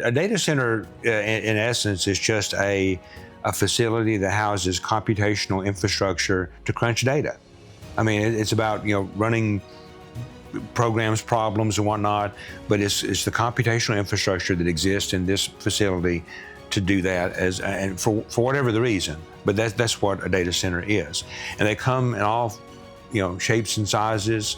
A data center, in essence, is just a facility that houses computational infrastructure to crunch data. I mean, it's about running programs, problems, and whatnot, but it's the computational infrastructure that exists in this facility to do that and for whatever the reason. But that's what a data center is, and they come in all shapes and sizes.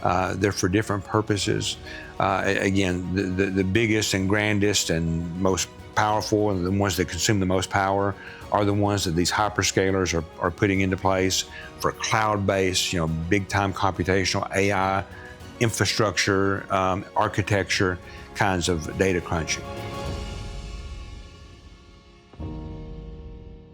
They're for different purposes. Again, the biggest and grandest and most powerful, and the ones that consume the most power, are the ones that these hyperscalers are putting into place for cloud-based, big-time computational AI infrastructure, architecture kinds of data crunching.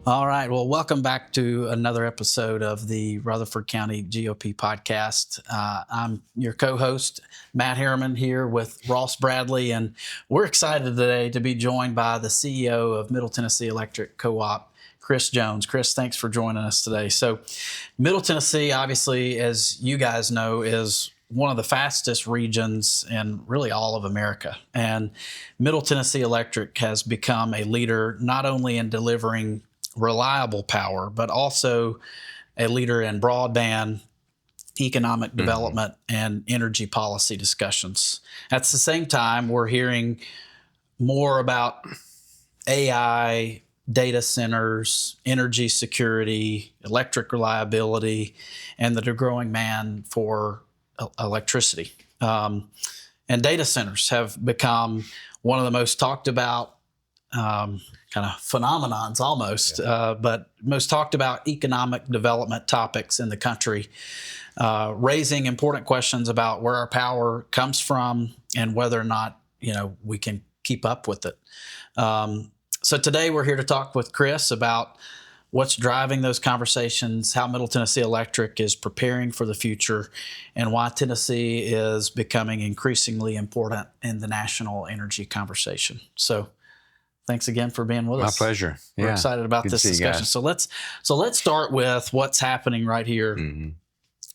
All right. Well, welcome back to another episode of the Rutherford County GOP Podcast. I'm your co-host, Matt Herriman, here with Ross Bradley, and we're excited today to be joined by the CEO of Middle Tennessee Electric Co-op, Chris Jones. Chris, thanks for joining us today. So Middle Tennessee, obviously, as you guys know, is one of the fastest regions in really all of America. And Middle Tennessee Electric has become a leader not only in delivering reliable power, but also a leader in broadband, economic development, and energy policy discussions. At the same time, we're hearing more about AI, data centers, energy security, electric reliability, and the growing demand for electricity. And data centers have become one of the most talked about kind of phenomenons almost, but most talked about economic development topics in the country, raising important questions about where our power comes from and whether or not, we can keep up with it. So today we're here to talk with Chris about what's driving those conversations, how Middle Tennessee Electric is preparing for the future, and why Tennessee is becoming increasingly important in the national energy conversation. So thanks again for being with us. My pleasure. We're excited about this discussion. So let's start with what's happening right here in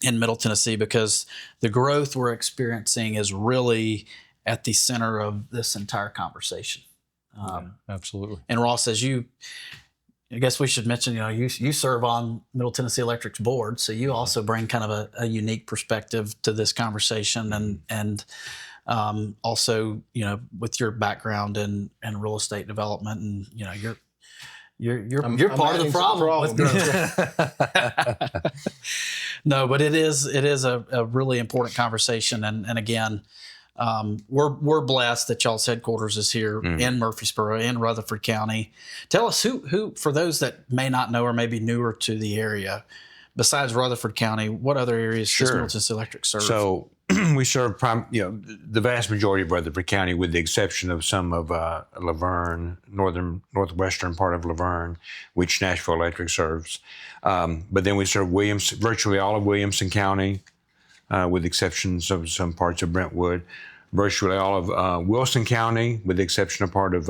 Middle Tennessee, because the growth we're experiencing is really at the center of this entire conversation. Absolutely. And Ross, I guess we should mention, you serve on Middle Tennessee Electric's board, so you also bring kind of a unique perspective to this conversation, and also, with your background in real estate development, and you're part of the problem with growth. No, but it is a really important conversation, and again, we're blessed that y'all's headquarters is here in Murfreesboro, in Rutherford County. Tell us who, for those that may not know or may be newer to the area, besides Rutherford County, what other areas does Middle Tennessee Electric serve? So we serve the vast majority of Rutherford County, with the exception of some of Laverne, northwestern part of Laverne, which Nashville Electric serves. But then we serve virtually all of Williamson County, with the exceptions of some parts of Brentwood, virtually all of Wilson County, with the exception of part of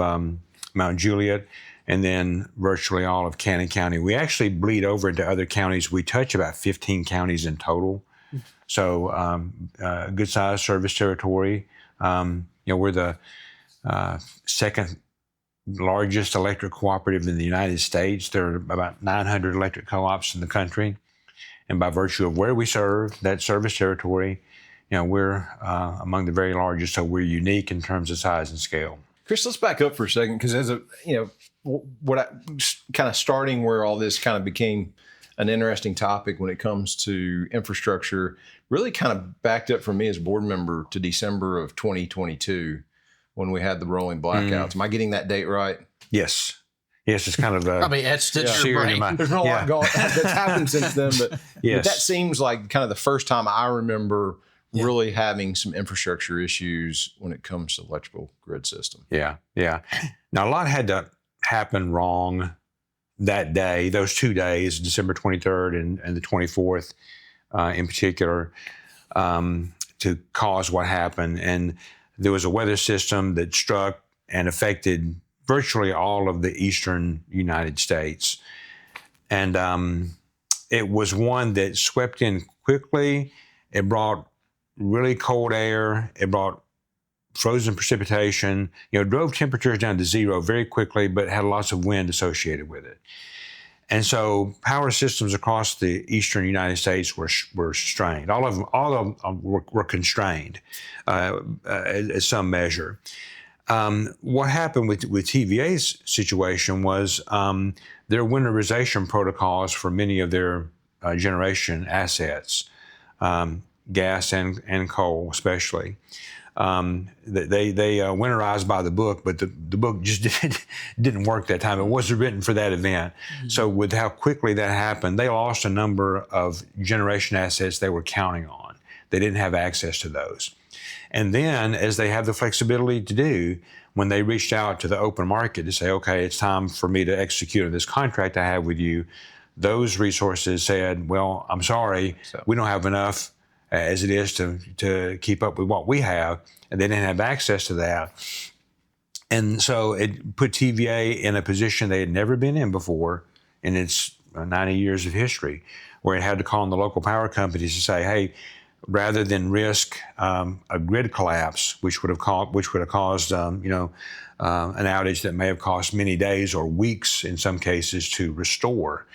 Mount Juliet, and then virtually all of Cannon County. We actually bleed over into other counties. We touch about 15 counties in total. So good sized service territory. We're the second largest electric cooperative in the United States. There are about 900 electric co-ops in the country. And by virtue of where we serve, that service territory, we're among the very largest, so we're unique in terms of size and scale. Chris, let's back up for a second, because kind of starting where all this kind of became an interesting topic when it comes to infrastructure, really kind of backed up for me as a board member to December of 2022, when we had the rolling blackouts. Am I getting that date right? Yes, it's kind of probably etched in your brain. There's been a lot that's happened since then, but that seems like kind of the first time I remember really having some infrastructure issues when it comes to electrical grid system. Yeah. Now, a lot had to happen wrong that day, those 2 days, December 23rd and the 24th in particular, to cause what happened. And there was a weather system that struck and affected virtually all of the eastern United States. And it was one that swept in quickly. It brought really cold air. It brought frozen precipitation, drove temperatures down to zero very quickly, but had lots of wind associated with it. And so power systems across the eastern United States were strained. All of them were constrained at some measure. What happened with TVA's situation was their winterization protocols for many of their generation assets, gas and coal especially. They winterized by the book, but the book just didn't work that time. It wasn't written for that event. Mm-hmm. So with how quickly that happened, they lost a number of generation assets they were counting on. They didn't have access to those. And then, as they have the flexibility to do, when they reached out to the open market to say, okay, it's time for me to execute on this contract I have with you, those resources said, well, I'm sorry, we don't have enough as it is to keep up with what we have, and they didn't have access to that. And so it put TVA in a position they had never been in before in its 90 years of history, where it had to call on the local power companies to say, hey, rather than risk a grid collapse, which would have caused an outage that may have cost many days or weeks in some cases to restore,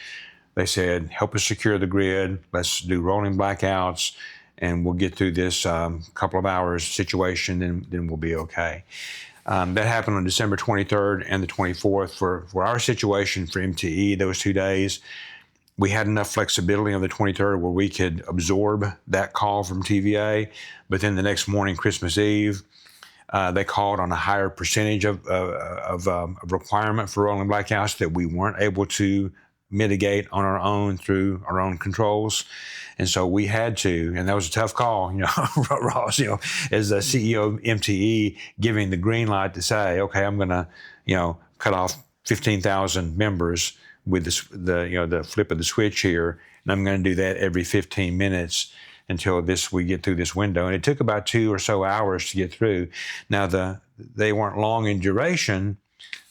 they said, help us secure the grid, let's do rolling blackouts, and we'll get through this couple of hours situation, and then we'll be okay. That happened on December 23rd and the 24th. For our situation, for MTE, those 2 days, we had enough flexibility on the 23rd where we could absorb that call from TVA, but then the next morning, Christmas Eve, they called on a higher percentage of requirement for rolling blackouts that we weren't able to mitigate on our own through our own controls. And so we had to, and that was a tough call, Ross, as the CEO of MTE, giving the green light to say, okay, I'm going to, cut off 15,000 members with the flip of the switch here, and I'm going to do that every 15 minutes until we get through this window. And it took about 2 or so hours to get through. Now, they weren't long in duration,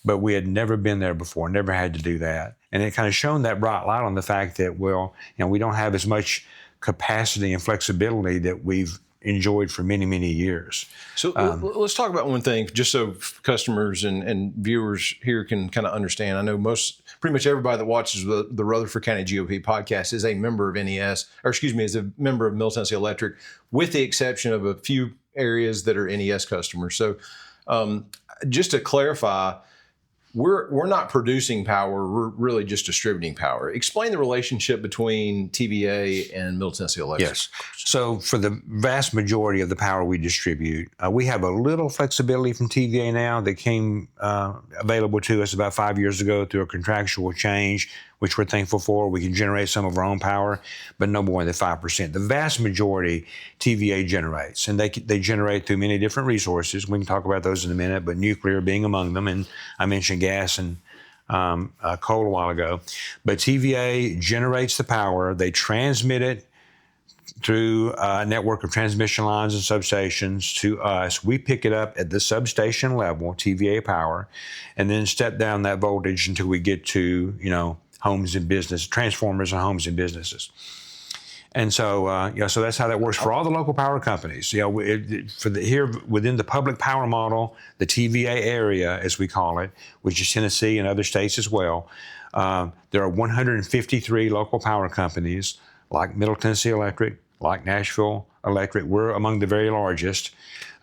but we had never been there before, never had to do that. And it kind of shone that bright light on the fact that, we don't have as much capacity and flexibility that we've enjoyed for many, many years. So let's talk about one thing, just so customers and viewers here can kind of understand. I know pretty much everybody that watches the Rutherford County GOP podcast is a member of is a member of Middle Tennessee Electric, with the exception of a few areas that are NES customers. So just to clarify, we're not producing power, we're really just distributing power. Explain the relationship between TVA and Middle Tennessee Electric. Yes. So for the vast majority of the power we distribute, we have a little flexibility from TVA now that came available to us about 5 years ago through a contractual change, which we're thankful for. We can generate some of our own power, but no more than 5%. The vast majority TVA generates, and they generate through many different resources. We can talk about those in a minute, but nuclear being among them, and I mentioned gas and coal a while ago. But TVA generates the power. They transmit it through a network of transmission lines and substations to us. We pick it up at the substation level, TVA power, and then step down that voltage until we get to, homes and business, transformers and homes and businesses. And so, so that's how that works for all the local power companies. Here within the public power model, the TVA area, as we call it, which is Tennessee and other states as well, there are 153 local power companies like Middle Tennessee Electric, like Nashville Electric. We're among the very largest.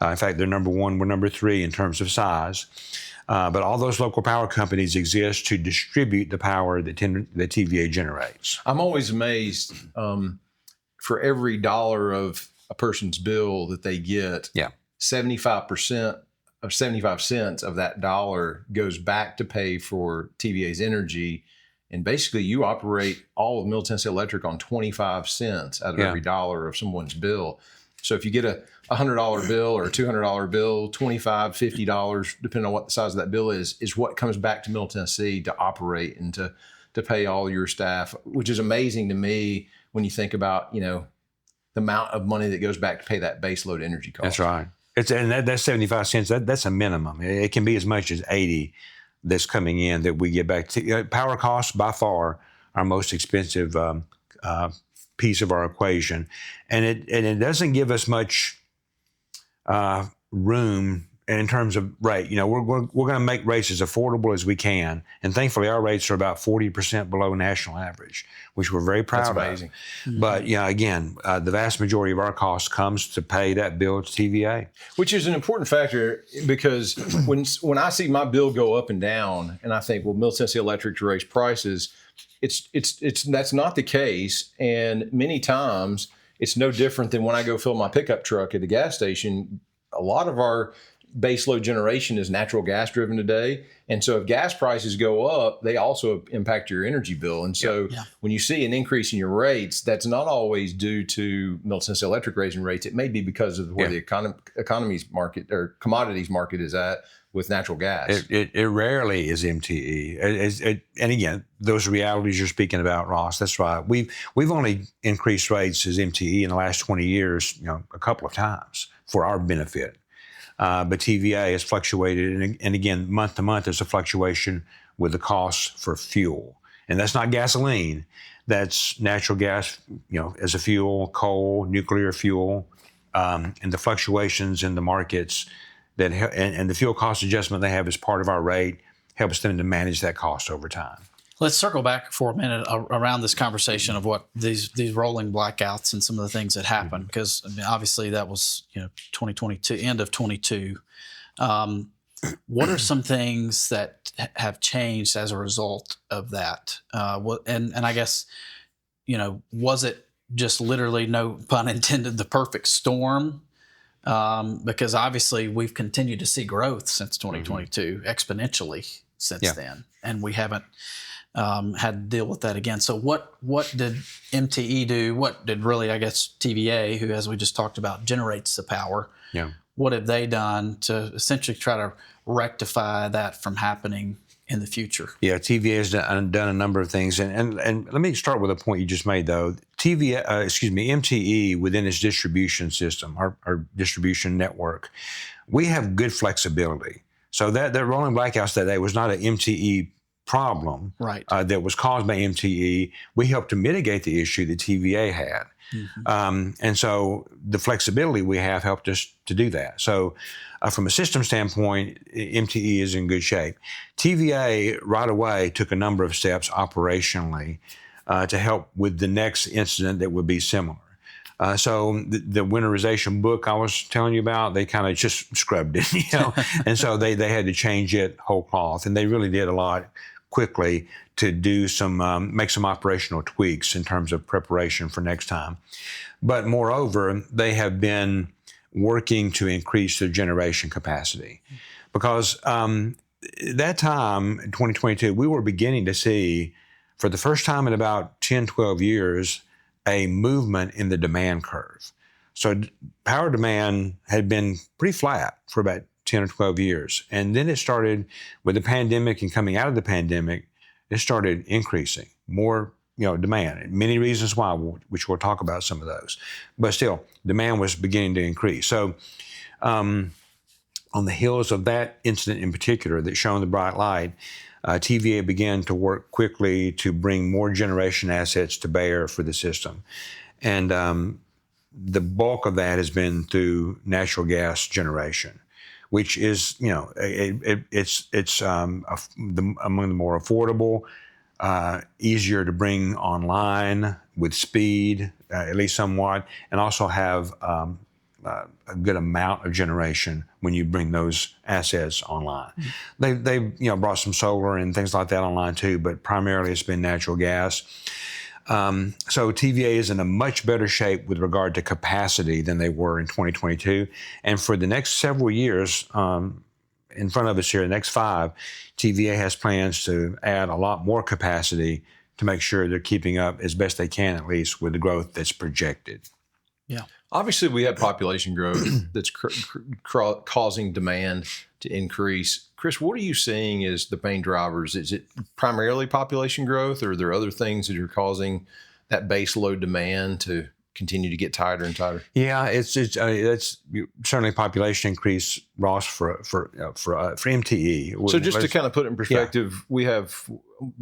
In fact, they're number one, we're number 3 in terms of size. But all those local power companies exist to distribute the power that TVA generates. I'm always amazed for every dollar of a person's bill that they get, 75% of 75 cents of that dollar goes back to pay for TVA's energy. And basically, you operate all of Middle Tennessee Electric on 25 cents out of every dollar of someone's bill. So if you get a $100 bill or a $200 bill, $25, $50, depending on what the size of that bill is what comes back to Middle Tennessee to operate and to pay all your staff, which is amazing to me when you think about, the amount of money that goes back to pay that base load energy cost. That's right. That's 75 cents. That's a minimum. It can be as much as 80 that's coming in that we get back to. Power costs, by far, our most expensive piece of our equation. And it doesn't give us much room in terms of rate. We're going to make rates as affordable as we can, and thankfully our rates are about 40% below national average, which we're very proud That's amazing. of. Mm-hmm. But again, the vast majority of our cost comes to pay that bill to TVA, which is an important factor, because when I see my bill go up and down, and I think, well, Middle Tennessee Electric raised prices, it's that's not the case, and many times it's no different than when I go fill my pickup truck at the gas station. A lot of our base load generation is natural gas driven today. And so if gas prices go up, they also impact your energy bill. And so when you see an increase in your rates, that's not always due to Middle Tennessee Electric raising rates. It may be because of where the economy's market or commodities market is at with natural gas. It rarely is MTE. And again, those realities you're speaking about, Ross, that's right. We've only increased rates as MTE in the last 20 years, a couple of times for our benefit. But TVA has fluctuated, and again, month to month, there's a fluctuation with the cost for fuel, and that's not gasoline. That's natural gas, as a fuel, coal, nuclear fuel, and the fluctuations in the markets and the fuel cost adjustment they have as part of our rate helps them to manage that cost over time. Let's circle back for a minute around this conversation of what these rolling blackouts and some of the things that happened, because obviously that was 2022, end of 22. What are some things that have changed as a result of that? And I guess was it just literally, no pun intended, the perfect storm? Because obviously we've continued to see growth since 2022 exponentially since then, and we haven't had to deal with that again. So what did MTE do? What did really, I guess, TVA, who, as we just talked about, generates the power? Yeah. What have they done to essentially try to rectify that from happening in the future? Yeah, TVA has done a number of things, and let me start with a point you just made, though. MTE within its distribution system, our distribution network, we have good flexibility. So that rolling blackouts that day was not an MTE problem that was caused by MTE. We helped to mitigate the issue that TVA had. Mm-hmm. And so the flexibility we have helped us to do that. So from a system standpoint, MTE is in good shape. TVA right away took a number of steps operationally to help with the next incident that would be similar. So the winterization book I was telling you about, they kind of just scrubbed it, and so they had to change it whole cloth, and they really did a lot quickly to do make some operational tweaks in terms of preparation for next time. But moreover, they have been working to increase their generation capacity, because that time in 2022, we were beginning to see, for the first time in about 10, 12 years, a movement in the demand curve. So power demand had been pretty flat for about 10 or 12 years. And then it started with the pandemic, and coming out of the pandemic, it started increasing more, demand. Many reasons why, which we'll talk about some of those. But still, demand was beginning to increase. So on the heels of that incident in particular that shone the bright light, TVA began to work quickly to bring more generation assets to bear for the system. And the bulk of that has been through natural gas generation, which is, it's among the more affordable, easier to bring online with speed, at least somewhat, and also have a good amount of generation when you bring those assets online. Mm-hmm. They brought some solar and things like that online too, but primarily it's been natural gas. So TVA is in a much better shape with regard to capacity than they were in 2022. And for the next several years in front of us here, the next 5, TVA has plans to add a lot more capacity to make sure they're keeping up as best they can, at least, with the growth that's projected. Yeah. Obviously, we have population growth that's causing demand to increase. Chris, what are you seeing as the main drivers? Is it primarily population growth, or are there other things that are causing that base load demand to continue to get tighter and tighter? Yeah, it's certainly population increase, Ross, for MTE. So just to kind of put it in perspective, we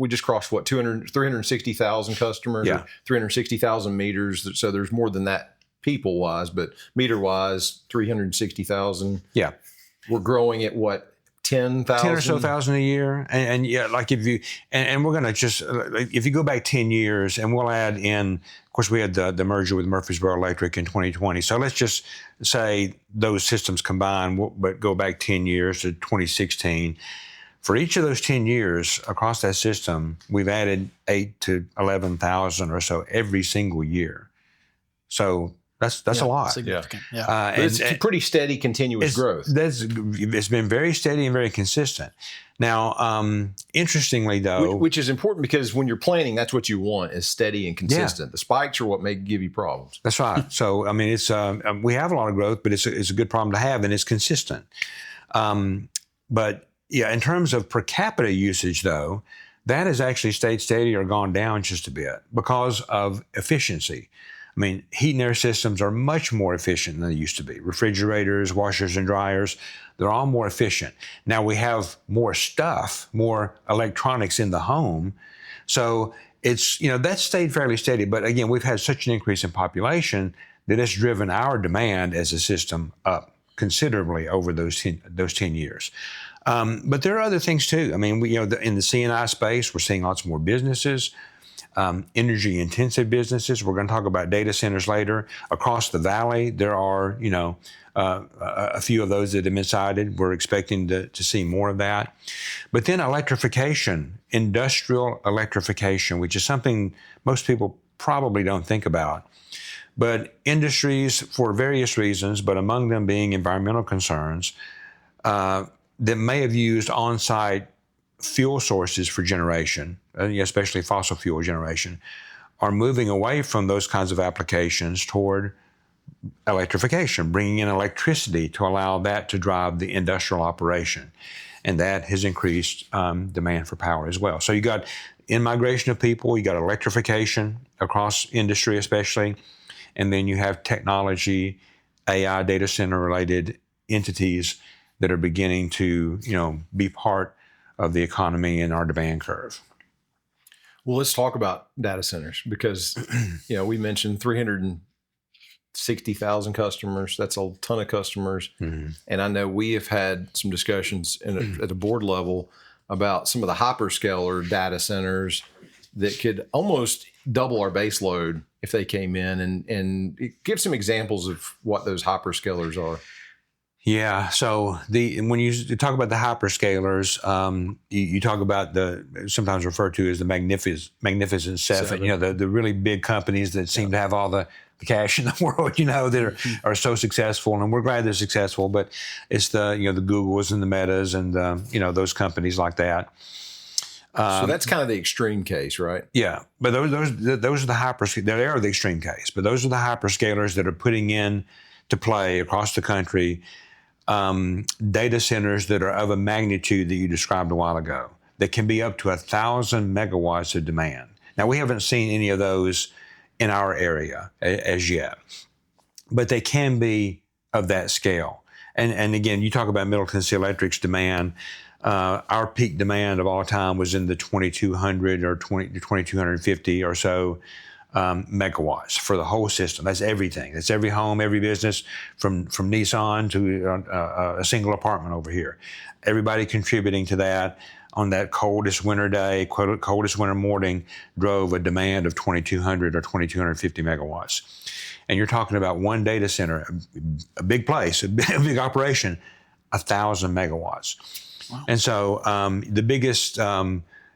just crossed 360,000 customers, 360,000 meters. So there's more than that people wise, but meter wise, 360,000. Yeah. We're growing at what, 10,000? 10 or so thousand a year. And yeah, like if you, and we're going to just, if you go back 10 years and we'll add in, of course, we had the merger with Murfreesboro Electric in 2020. So let's just say those systems combined, but go back 10 years to 2016. For each of those 10 years across that system, we've added 8 to 11,000 or so every single year. So that's a lot. Significant. Yeah. But it's pretty steady, continuous growth. It's been very steady and very consistent. Now, interestingly, though, which is important because when you're planning, that's what you want is steady and consistent. The spikes are what may give you problems. That's right. So, I mean, it's we have a lot of growth, but it's a good problem to have, and it's consistent. But yeah, in terms of per capita usage, though, that has actually stayed steady or gone down just a bit because of efficiency. I mean, heat and air systems are much more efficient than they used to be. Refrigerators, washers and dryers, they're all more efficient. Now we have more stuff, more electronics in the home. So it's, that's stayed fairly steady. But again, we've had such an increase in population that it's driven our demand as a system up considerably over those 10 years. But there are other things too. I mean, in the C&I space, we're seeing lots more businesses. Energy-intensive businesses. We're going to talk about data centers later. Across the valley, there are, a few of those that have been cited. We're expecting to see more of that. But then electrification, industrial electrification, which is something most people probably don't think about. But industries, for various reasons, but among them being environmental concerns, that may have used on-site fuel sources for generation, especially fossil fuel generation, are moving away from those kinds of applications toward electrification, bringing in electricity to allow that to drive the industrial operation. And that has increased demand for power as well. So you got in-migration of people, you got electrification across industry especially, and then you have technology, AI, data center related entities that are beginning to, be part of the economy and our demand curve. Well, let's talk about data centers because, we mentioned 360,000 customers. That's a ton of customers. Mm-hmm. And I know we have had some discussions at the board level about some of the hyperscaler data centers that could almost double our base load if they came in and give some examples of what those hyperscalers are. Yeah. So when you talk about the hyperscalers, you talk about the sometimes referred to as the Magnificent Seven. The really big companies that seem to have all the cash in the world. That are so successful, and we're glad they're successful. But it's the Googles and the Metas and those companies like that. So that's kind of the extreme case, right? Yeah, but those are the hyperscalers. They are the extreme case, but those are the hyperscalers that are putting in to play across the country. Data centers that are of a magnitude that you described a while ago that can be up to 1,000 megawatts of demand. Now, we haven't seen any of those in our area as yet, but they can be of that scale. And again, you talk about Middle Tennessee Electric's demand. Our peak demand of all time was in the 2,200 or 2,250 or so megawatts for the whole system. That's everything. That's every home, every business, from Nissan to a single apartment over here. Everybody contributing to that on that coldest winter day, coldest winter morning, drove a demand of 2,200 or 2,250 megawatts. And you're talking about one data center, a big place, a big operation, 1,000 megawatts. Wow. And so the biggest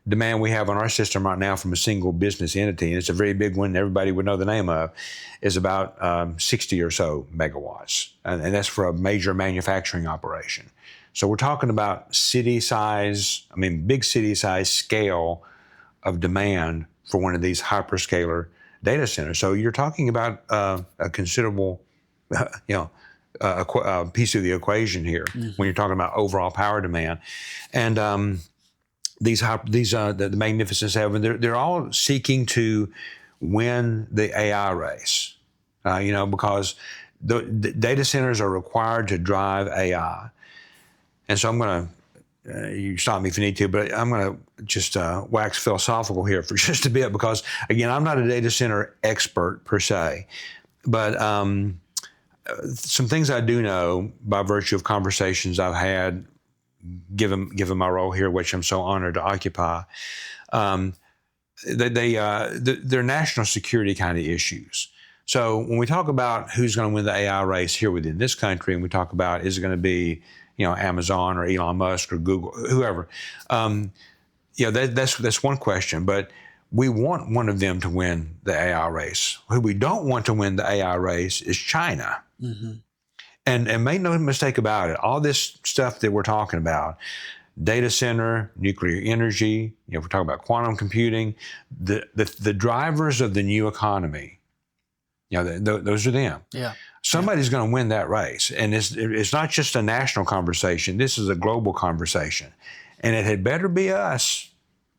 demand we have on our system right now from a single business entity, and it's a very big one, everybody would know the name of, is about 60 or so megawatts. And that's for a major manufacturing operation. So we're talking about big city size scale of demand for one of these hyperscaler data centers. So you're talking about a considerable, piece of the equation here when you're talking about overall power demand. And the Magnificent Seven, they're all seeking to win the AI race, because the data centers are required to drive AI. And so I'm going to, you stop me if you need to, but I'm going to just wax philosophical here for just a bit because, again, I'm not a data center expert per se. But some things I do know by virtue of conversations I've had, given my role here, which I'm so honored to occupy, they're national security kind of issues. So when we talk about who's going to win the AI race here within this country, and we talk about is it going to be Amazon or Elon Musk or Google, whoever, that's one question. But we want one of them to win the AI race. Who we don't want to win the AI race is China. Mm-hmm. And make no mistake about it, all this stuff that we're talking about, data center, nuclear energy, we're talking about quantum computing, the drivers of the new economy, those are them. Yeah. Somebody's going to win that race. And it's not just a national conversation. This is a global conversation. And it had better be us,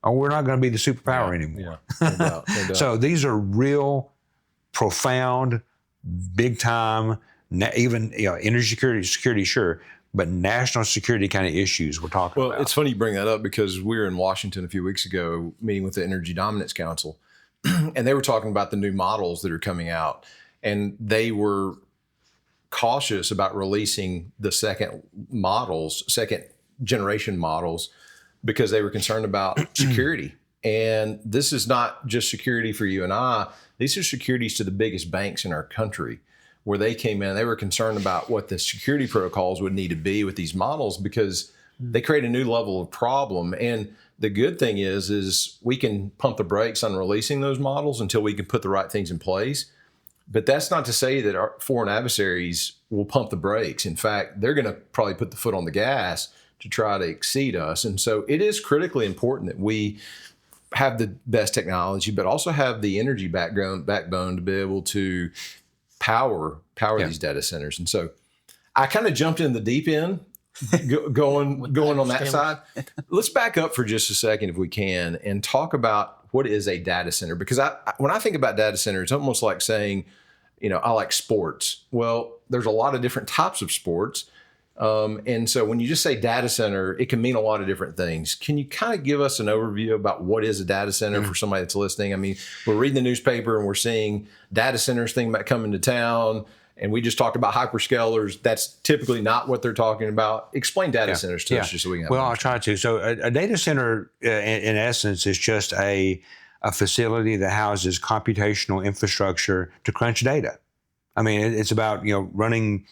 or we're not going to be the superpower anymore. Yeah. No doubt, no doubt. So these are real, profound, big time, even energy security, sure, but national security kind of issues we're talking about. Well, it's funny you bring that up because we were in Washington a few weeks ago meeting with the Energy Dominance Council, and they were talking about the new models that are coming out, and they were cautious about releasing the second generation models because they were concerned about security. And this is not just security for you and I. These are securities to the biggest banks in our country, where they came in, they were concerned about what the security protocols would need to be with these models because they create a new level of problem. And the good thing is we can pump the brakes on releasing those models until we can put the right things in place. But that's not to say that our foreign adversaries will pump the brakes. In fact, they're going to probably put the foot on the gas to try to exceed us. And so it is critically important that we have the best technology, but also have the energy backbone to be able to power these data centers. And so I kind of jumped in the deep end going on that side. Let's back up for just a second if we can and talk about what is a data center. Because when I think about data center, it's almost like saying, I like sports. Well, there's a lot of different types of sports. And so when you just say data center, it can mean a lot of different things. Can you kind of give us an overview about what is a data center for somebody that's listening? I mean, we're reading the newspaper and we're seeing data centers thinking about coming to town. And we just talked about hyperscalers. That's typically not what they're talking about. Explain data centers to us just so we can have I'll try to. So a data center, in essence, is just a facility that houses computational infrastructure to crunch data. I mean, it's about, running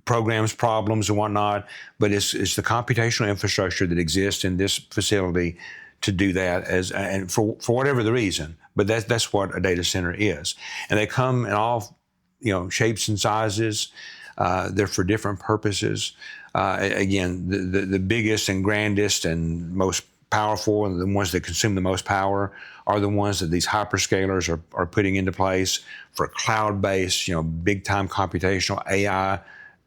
programs, problems, and whatnot, but it's the computational infrastructure that exists in this facility to do that and for whatever the reason. But that's what a data center is, and they come in all shapes and sizes. They're for different purposes. Again, the biggest and grandest and most powerful, and the ones that consume the most power, are the ones that these hyperscalers are putting into place for cloud-based, big time computational AI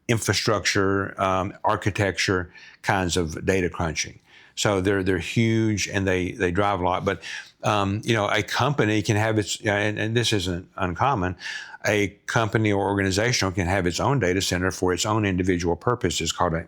infrastructure, architecture kinds of data crunching. So they're huge and they drive a lot. But a company can have its, and this isn't uncommon, a company or organization can have its own data center for its own individual purpose. It's called an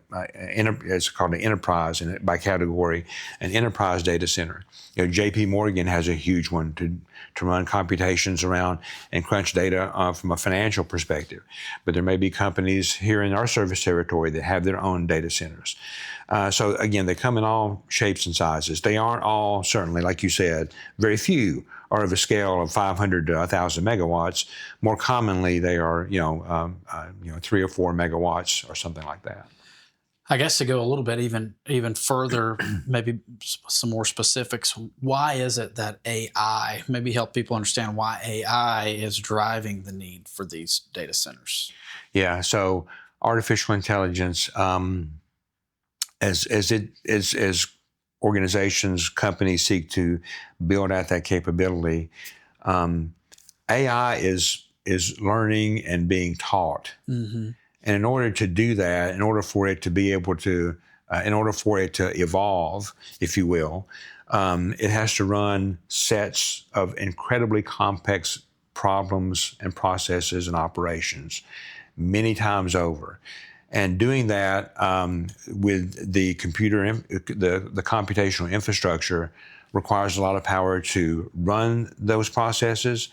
enterprise, and by category, an enterprise data center. J.P. Morgan has a huge one to run computations around and crunch data from a financial perspective. But there may be companies here in our service territory that have their own data centers. So again, they come in all shapes and sizes. They aren't all, certainly, like you said, very few are of a scale of 500 to 1,000 megawatts. More commonly, they are, 3 or 4 megawatts or something like that. I guess to go a little bit even further, maybe some more specifics. Why is it that AI, maybe help people understand why AI is driving the need for these data centers? Yeah, so artificial intelligence, as organizations, companies seek to build out that capability, AI is learning and being taught. Mm-hmm. And in order to do that, in order for it to evolve, if you will, it has to run sets of incredibly complex problems and processes and operations many times over. And doing that with the the computational infrastructure requires a lot of power to run those processes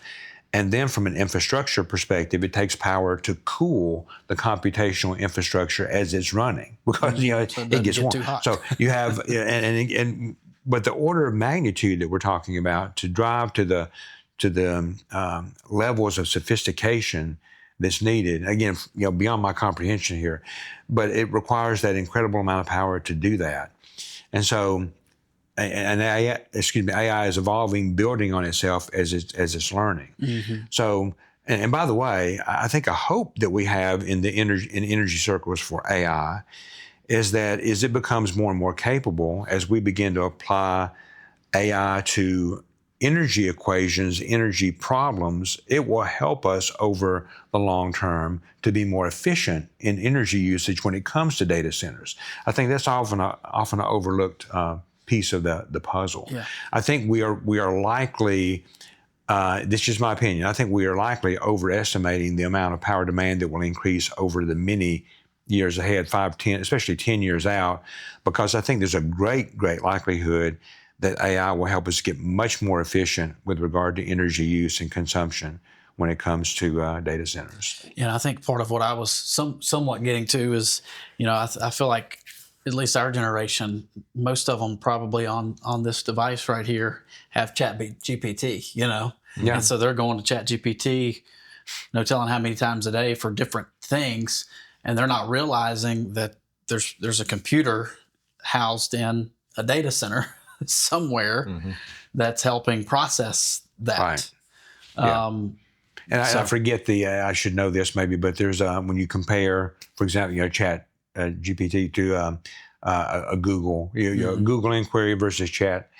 And then from an infrastructure perspective, it takes power to cool the computational infrastructure as it's running, because it gets warm. Too hot. So you have but the order of magnitude that we're talking about to drive to the levels of sophistication that's needed, again, beyond my comprehension here, but it requires that incredible amount of power to do that. And so, AI is evolving, building on itself as it's learning. Mm-hmm. So, and by the way, I think a hope that we have in the energy circles for AI is that as it becomes more and more capable, as we begin to apply AI to energy equations, energy problems, it will help us over the long term to be more efficient in energy usage when it comes to data centers. I think that's often an overlooked piece of the puzzle. Yeah. I think we are likely, this is just my opinion, I think we are likely overestimating the amount of power demand that will increase over the many years ahead, 5, 10, especially 10 years out, because I think there's a great likelihood that AI will help us get much more efficient with regard to energy use and consumption when it comes to data centers. I think part of what I was somewhat getting to is, I feel like at least our generation, most of them probably on this device right here have ChatGPT, Yeah. And so they're going to ChatGPT, no telling how many times a day for different things, and they're not realizing that there's a computer housed in a data center somewhere that's helping process that. Right. Yeah. I forget I should know this maybe, but there's when you compare, for example, Chat GPT to a Google, Google inquiry versus Chat.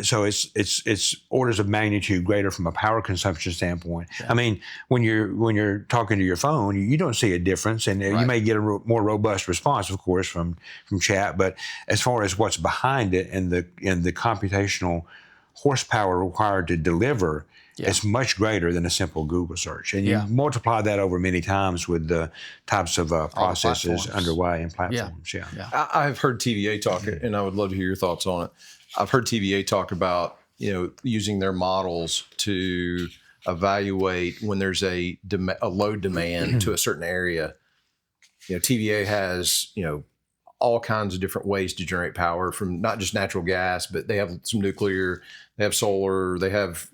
So it's orders of magnitude greater from a power consumption standpoint. Yeah. I mean, when you're talking to your phone, you don't see a difference, and you may get a more robust response, of course, from Chat. But as far as what's behind it and the computational horsepower required to deliver, it's much greater than a simple Google search. And you multiply that over many times with the types of processes underway and platforms. Yeah. I've heard TVA talk, and I would love to hear your thoughts on it. I've heard TVA talk about, using their models to evaluate when there's a load demand to a certain area. TVA has, all kinds of different ways to generate power, from not just natural gas, but they have some nuclear, they have solar, they have,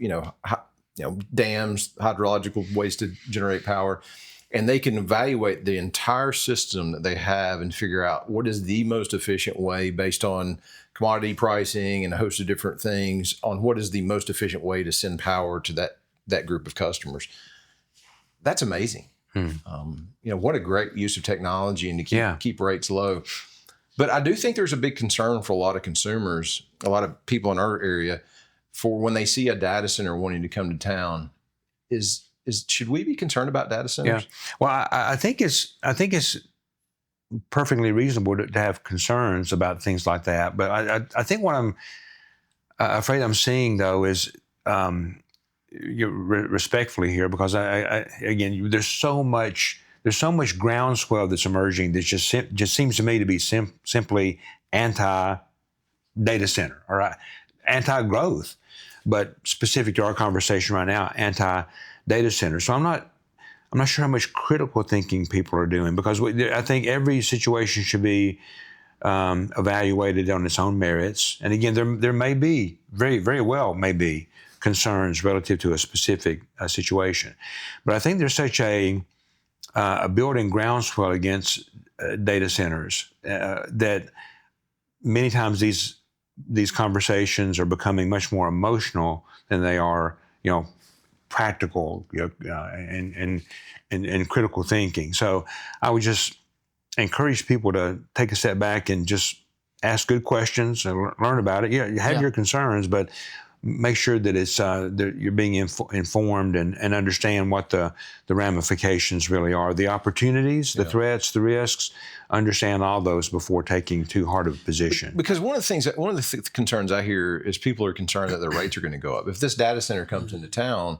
dams, hydrological ways to generate power. And they can evaluate the entire system that they have and figure out what is the most efficient way, based on commodity pricing and a host of different things, on what is the most efficient way to send power to that group of customers. That's amazing. What a great use of technology, and to keep rates low. But I do think there's a big concern for a lot of consumers, a lot of people in our area, for when they see a data center wanting to come to town. Should we be concerned about data centers? Yeah. Well, I think it's perfectly reasonable to have concerns about things like that. But I think what I'm afraid I'm seeing, though, is respectfully here, because again, there's so much groundswell that's emerging that just seems to me to be simply anti-data center, or anti-growth, but specific to our conversation right now, anti-data center. So I'm not sure how much critical thinking people are doing, because I think every situation should be evaluated on its own merits. And again, there may be, very, very well may be, concerns relative to a specific situation. But I think there's such a building groundswell against data centers that many times these conversations are becoming much more emotional than they are, practical, and critical thinking. So I would just encourage people to take a step back and just ask good questions and learn about it. You have your concerns, but make sure that it's that you're being informed and understand what the ramifications really are, the opportunities, the threats, the risks. Understand all those before taking too hard of a position. Because one of the concerns I hear is people are concerned that their rates are going to go up. If this data center comes into town,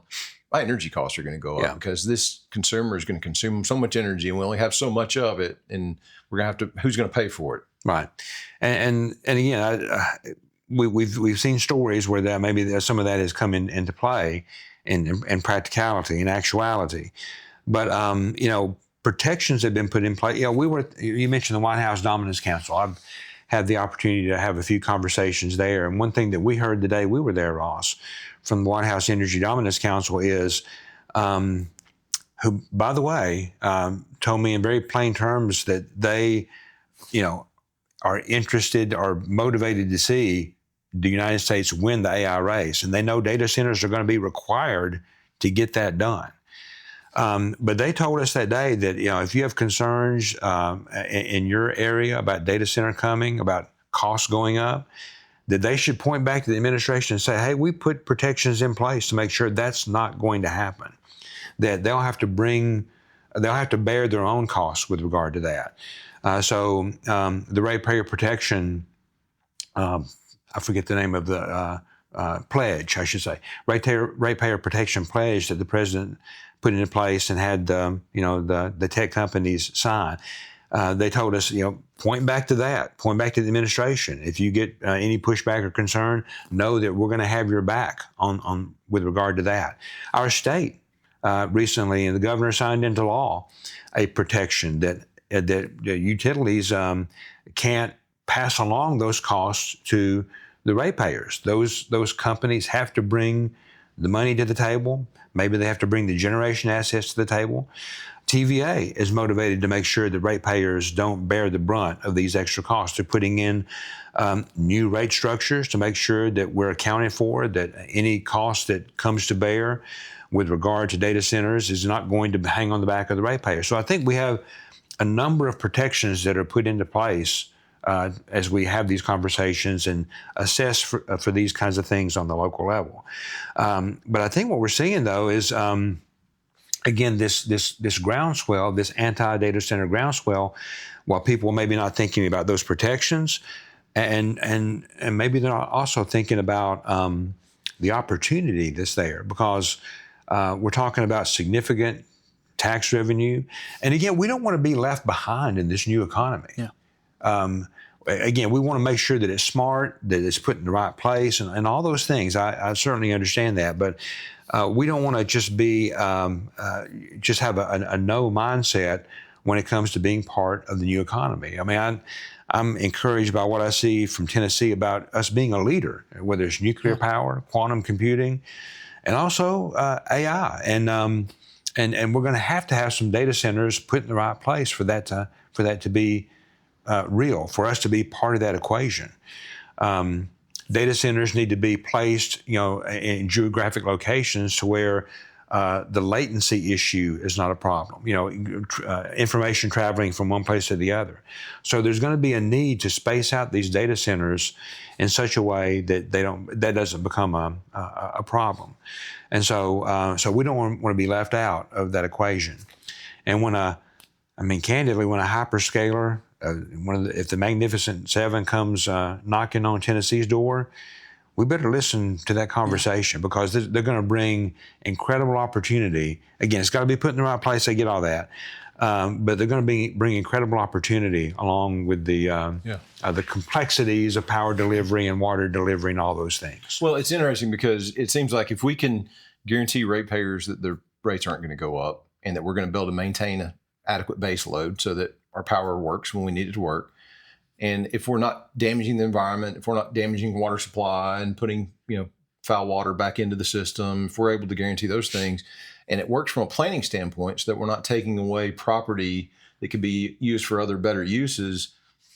my energy costs are going to go up because this consumer is going to consume so much energy, and we only have so much of it, and we're going to have to. Who's going to pay for it? Right, and again, we've seen stories where that maybe some of that has come into play, in practicality, in actuality. But protections have been put in place. You mentioned the White House Dominance Council. I've had the opportunity to have a few conversations there, and one thing that we heard the day we were there, Ross, from the White House Energy Dominance Council is, who, by the way, told me in very plain terms that they, are interested or motivated to see the United States win the AI race, and they know data centers are going to be required to get that done. But they told us that day that, if you have concerns in your area about data center coming, about costs going up, that they should point back to the administration and say, hey, we put protections in place to make sure that's not going to happen, that they'll have to bear their own costs with regard to that. So the ratepayer protection, I forget the name of the pledge, I should say, ratepayer protection pledge that the president put into place and had the tech companies sign. They told us, point back to that, point back to the administration. If you get any pushback or concern, know that we're going to have your back on with regard to that. Our state recently, and the governor signed into law a protection that utilities can't pass along those costs to the ratepayers. Those companies have to bring the money to the table. Maybe they have to bring the generation assets to the table. TVA is motivated to make sure that ratepayers don't bear the brunt of these extra costs. They're putting in new rate structures to make sure that we're accounted for, that any cost that comes to bear with regard to data centers is not going to hang on the back of the ratepayer. So I think we have a number of protections that are put into place as we have these conversations and assess for these kinds of things on the local level. But I think what we're seeing, though, is, again, this groundswell, this anti-data center groundswell, while people may be not thinking about those protections, and maybe they're not also thinking about the opportunity that's there, because we're talking about significant tax revenue. And again, we don't want to be left behind in this new economy. Yeah. Again, we want to make sure that it's smart, that it's put in the right place, and all those things. I certainly understand that, but we don't want to just be just have a no mindset when it comes to being part of the new economy. I mean, I'm encouraged by what I see from Tennessee about us being a leader, whether it's nuclear power, quantum computing, and also AI, and we're going to have some data centers put in the right place for that to be real, for us to be part of that equation. Data centers need to be placed, in geographic locations to where the latency issue is not a problem. Information traveling from one place to the other. So there's going to be a need to space out these data centers in such a way that that doesn't become a problem. And so we don't want to be left out of that equation. And candidly, when a hyperscaler, if the Magnificent Seven comes knocking on Tennessee's door, we better listen to that conversation, because they're going to bring incredible opportunity. Again, it's got to be put in the right place. I get all that, but they're going to bring incredible opportunity along with the complexities of power delivery and water delivery and all those things. Well, it's interesting because it seems like if we can guarantee ratepayers that their rates aren't going to go up, and that we're going to be able to maintain an adequate base load so that our power works when we need it to work. And if we're not damaging the environment, if we're not damaging water supply and putting, foul water back into the system, if we're able to guarantee those things, and it works from a planning standpoint so that we're not taking away property that could be used for other better uses,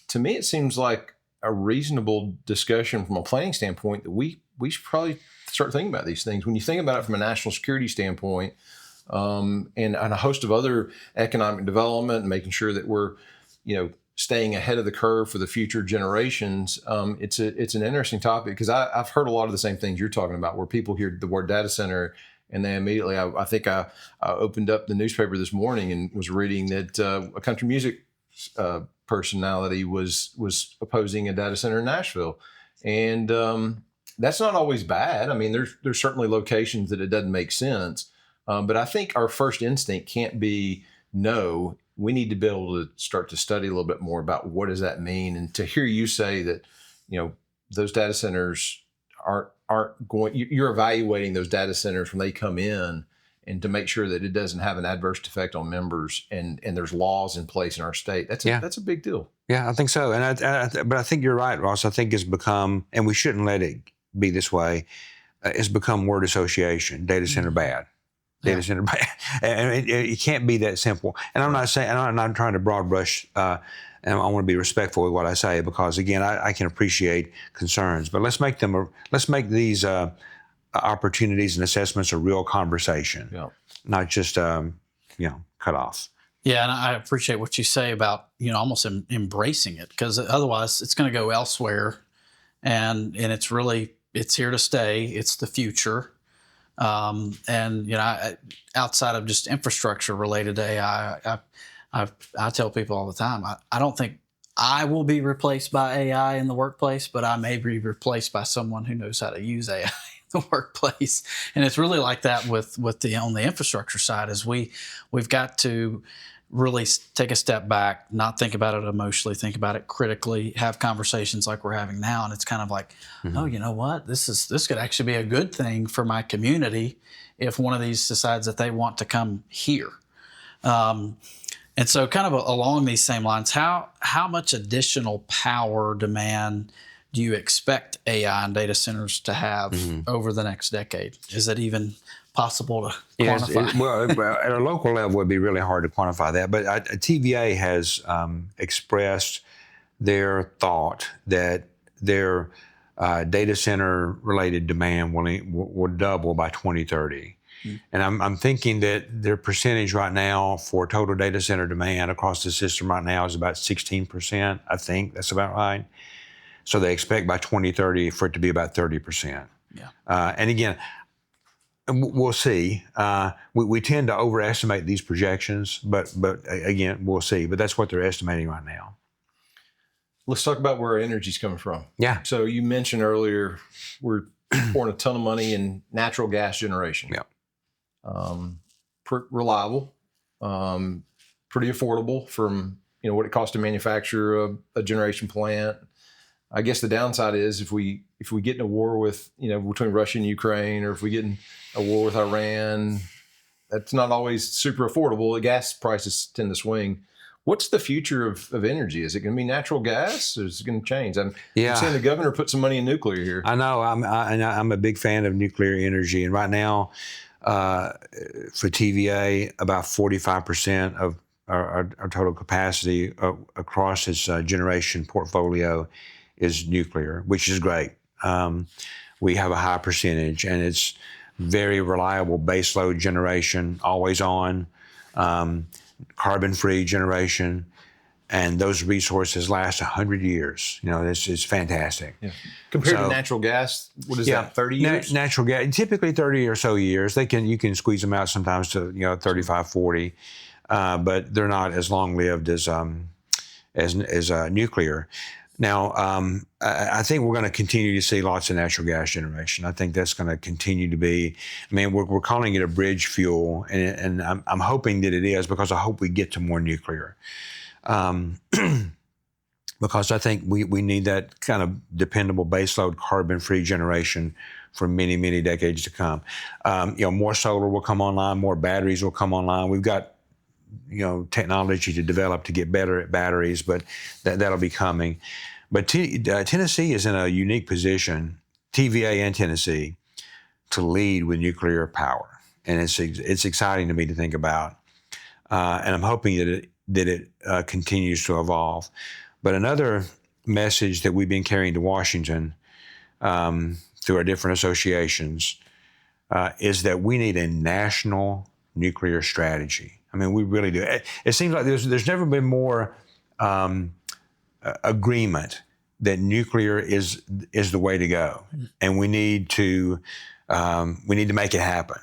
to me, it seems like a reasonable discussion from a planning standpoint that we should probably start thinking about these things. When you think about it from a national security standpoint, and a host of other economic development and making sure that we're, staying ahead of the curve for the future generations. It's an interesting topic, because I've heard a lot of the same things you're talking about, where people hear the word data center and they immediately, I think I opened up the newspaper this morning and was reading that a country music personality was opposing a data center in Nashville. And that's not always bad. I mean, there's certainly locations that it doesn't make sense. But I think our first instinct can't be no. We need to be able to start to study a little bit more about what does that mean. And to hear you say that, those data centers aren't going. You're evaluating those data centers when they come in, and to make sure that it doesn't have an adverse effect on members, and there's laws in place in our state. That's a big deal. Yeah, I think so. But I think you're right, Ross. I think it's become, and we shouldn't let it be this way. It's become word association. Data center bad. Data center bad. And it can't be that simple. And I'm not saying, I'm not trying to broad brush, and I want to be respectful with what I say, because again, I can appreciate concerns, but let's make these opportunities and assessments a real conversation, not just cut off. Yeah, and I appreciate what you say about almost embracing it, because otherwise it's going to go elsewhere, and it's here to stay. It's the future, and outside of just infrastructure related to AI, I tell people all the time, I don't think I will be replaced by AI in the workplace, but I may be replaced by someone who knows how to use AI in the workplace. And it's really like that with on the infrastructure side, is we've got to really take a step back, not think about it emotionally, think about it critically, have conversations like we're having now. And it's kind of like, oh, you know what? This could actually be a good thing for my community if one of these decides that they want to come here. And so kind of along these same lines, how much additional power demand do you expect AI and data centers to have over the next decade? Is it even possible to quantify? Well, at a local level, it would be really hard to quantify that. But TVA has expressed their thought that their data center related demand will double by 2030. And I'm thinking that their percentage right now for total data center demand across the system right now is about 16%. I think that's about right. So they expect by 2030 for it to be about 30%. Yeah. And again, we'll see. We tend to overestimate these projections, but again, we'll see. But that's what they're estimating right now. Let's talk about where our energy's coming from. Yeah. So you mentioned earlier we're pouring a ton of money in natural gas generation. Yeah. Reliable, pretty affordable from what it costs to manufacture a generation plant. I guess the downside is if we get in a war with between Russia and Ukraine, or if we get in a war with Iran, that's not always super affordable. The gas prices tend to swing. What's the future of energy? Is it going to be natural gas, or is it going to change? I'm seeing the governor put some money in nuclear here. I know. I'm a big fan of nuclear energy, and right now, for TVA, about 45% of our total capacity across its generation portfolio is nuclear, which is great. We have a high percentage, and it's very reliable baseload generation, always on, carbon-free generation, and those resources last 100 years. It's fantastic. Yeah. Compared to natural gas, what is that, 30 years? Natural gas, typically 30 or so years. You can squeeze them out sometimes to 35, 40, but they're not as long-lived as nuclear. Now, I think we're going to continue to see lots of natural gas generation. I think that's going to continue to be. We're calling it a bridge fuel, and I'm hoping that it is, because I hope we get to more nuclear. Because I think we need that kind of dependable baseload carbon-free generation for many, many decades to come. More solar will come online, more batteries will come online. We've got technology to develop to get better at batteries, but that'll be coming. But Tennessee is in a unique position, TVA and Tennessee, to lead with nuclear power, and it's exciting to me to think about, and I'm hoping that it continues to evolve. But another message that we've been carrying to Washington through our different associations is that we need a national nuclear strategy. We really do. It seems like there's never been more agreement that nuclear is the way to go, and we need to make it happen.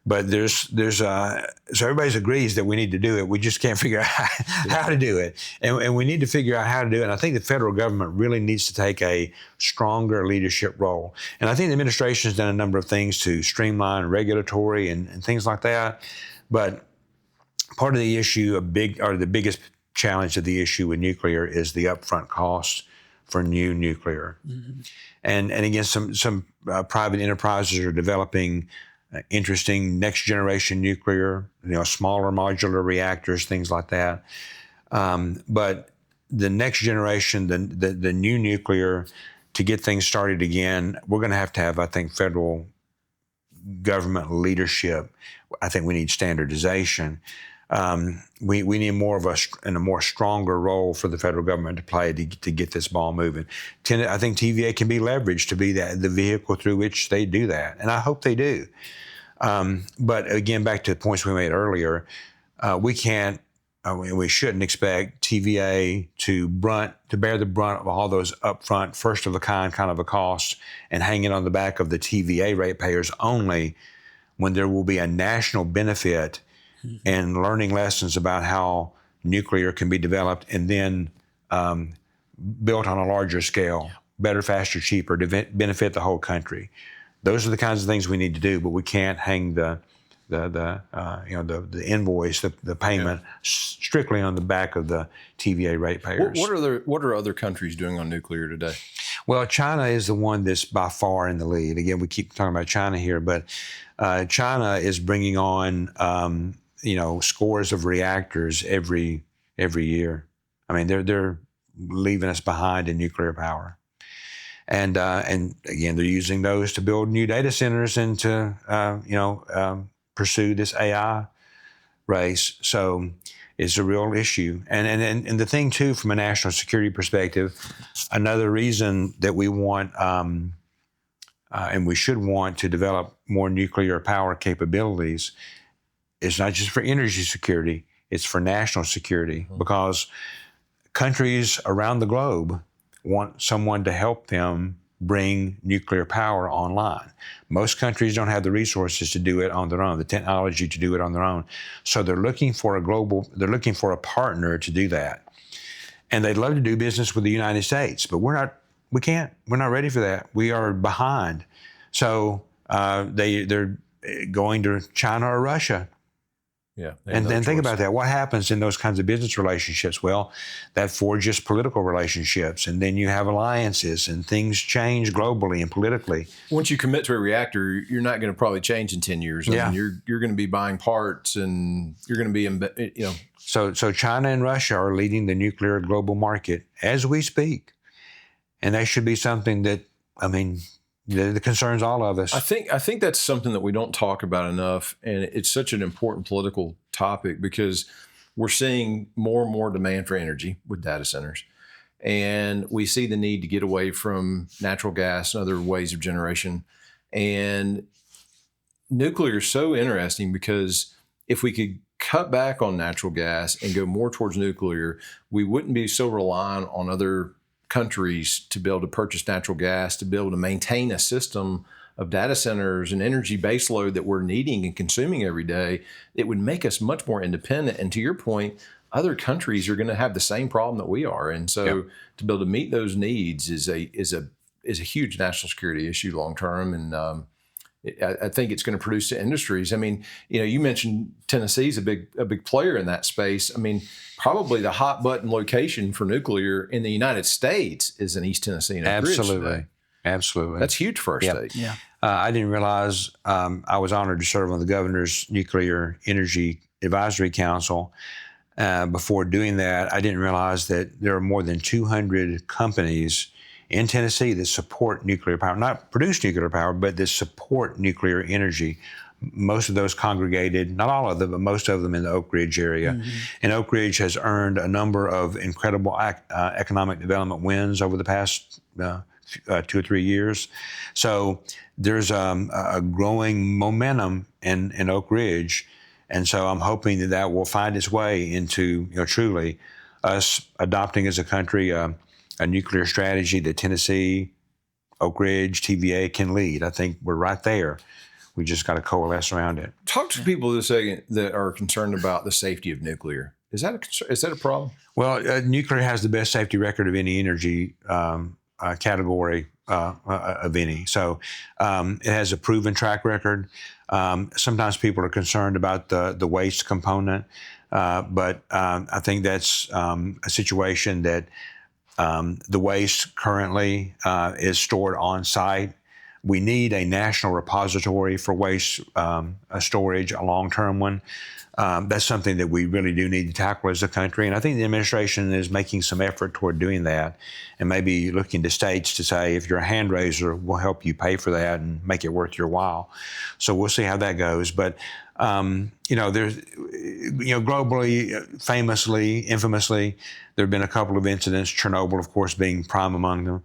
But so everybody agrees that we need to do it. We just can't figure out how to do it, and we need to figure out how to do it. And I think the federal government really needs to take a stronger leadership role. And I think the administration has done a number of things to streamline regulatory and things like that. But part of the issue, the biggest challenge of the issue with nuclear is the upfront cost for new nuclear. And again, some private enterprises are developing interesting next generation nuclear, smaller modular reactors, things like that. But the next generation, the new nuclear, to get things started again, we're going to have, I think, federal government leadership. I think we need standardization. We need more of a more stronger role for the federal government to play to get this ball moving. I think TVA can be leveraged to be the vehicle through which they do that, and I hope they do. But again, back to the points we made earlier, we can't. We shouldn't expect TVA to bear the brunt of all those upfront, first of a kind of a costs and hang it on the back of the TVA ratepayers only, when there will be a national benefit in learning lessons about how nuclear can be developed and then built on a larger scale, better, faster, cheaper, to benefit the whole country. Those are the kinds of things we need to do, but we can't hang the invoice, the payment, strictly on the back of the TVA ratepayers. What are other countries doing on nuclear today? Well, China is the one that's by far in the lead. Again, we keep talking about China here, but China is bringing on scores of reactors every year. I mean, they're leaving us behind in nuclear power. And again, they're using those to build new data centers and to pursue this AI race. So it's a real issue. And the thing too, from a national security perspective, another reason that we want and we should want to develop more nuclear power capabilities is not just for energy security, it's for national security, because countries around the globe want someone to help them bring nuclear power online. Most countries don't have the resources to do it on their own, the technology to do it on their own. So they're looking for a partner to do that. And they'd love to do business with the United States, but we're not ready for that. We are behind. So they're going to China or Russia. Yeah. And then think about that. What happens in those kinds of business relationships? Well, that forges political relationships, and then you have alliances, and things change globally and politically. Once you commit to a reactor, you're not going to probably change in 10 years. I mean, you're going to be buying parts, and you're going to be, So China and Russia are leading the nuclear global market as we speak, and that should be something that, that concerns all of us. I think that's something that we don't talk about enough, and it's such an important political topic because we're seeing more and more demand for energy with data centers, and we see the need to get away from natural gas and other ways of generation. And nuclear is so interesting because if we could cut back on natural gas and go more towards nuclear, we wouldn't be so reliant on other countries to be able to purchase natural gas, to be able to maintain a system of data centers and energy baseload that we're needing and consuming every day. It would make us much more independent. And to your point, other countries are going to have the same problem that we are. And so to be able to meet those needs is a huge national security issue long term. And I think it's going to produce to industries. I mean, you mentioned Tennessee's a big player in that space. I mean, probably the hot button location for nuclear in the United States is in East Tennessee and Oak Ridge today. Absolutely. That's huge for our state. Yeah. I didn't realize I was honored to serve on the governor's Nuclear Energy Advisory Council. Before doing that, I didn't realize that there are more than 200 companies in Tennessee that support nuclear power, not produce nuclear power, but that support nuclear energy. Most of those congregated, not all of them, but most of them in the Oak Ridge area. Mm-hmm. And Oak Ridge has earned a number of incredible economic development wins over the past 2 or 3 years. So there's a growing momentum in Oak Ridge. And so I'm hoping that will find its way into, truly us adopting as a country a nuclear strategy that Tennessee, Oak Ridge, TVA can lead. I think we're right there. We just got to coalesce around it. Talk to people this second that are concerned about the safety of nuclear. Is that a problem? Well, nuclear has the best safety record of any energy category of any. So it has a proven track record. Sometimes people are concerned about the waste component, but I think that's a situation that The waste currently is stored on site. We need a national repository for waste storage, a long-term one. That's something that we really do need to tackle as a country. And I think the administration is making some effort toward doing that and maybe looking to states to say, if you're a hand raiser, we'll help you pay for that and make it worth your while. So we'll see how that goes. But, there's, globally, famously, infamously, there have been a couple of incidents, Chernobyl, of course, being prime among them.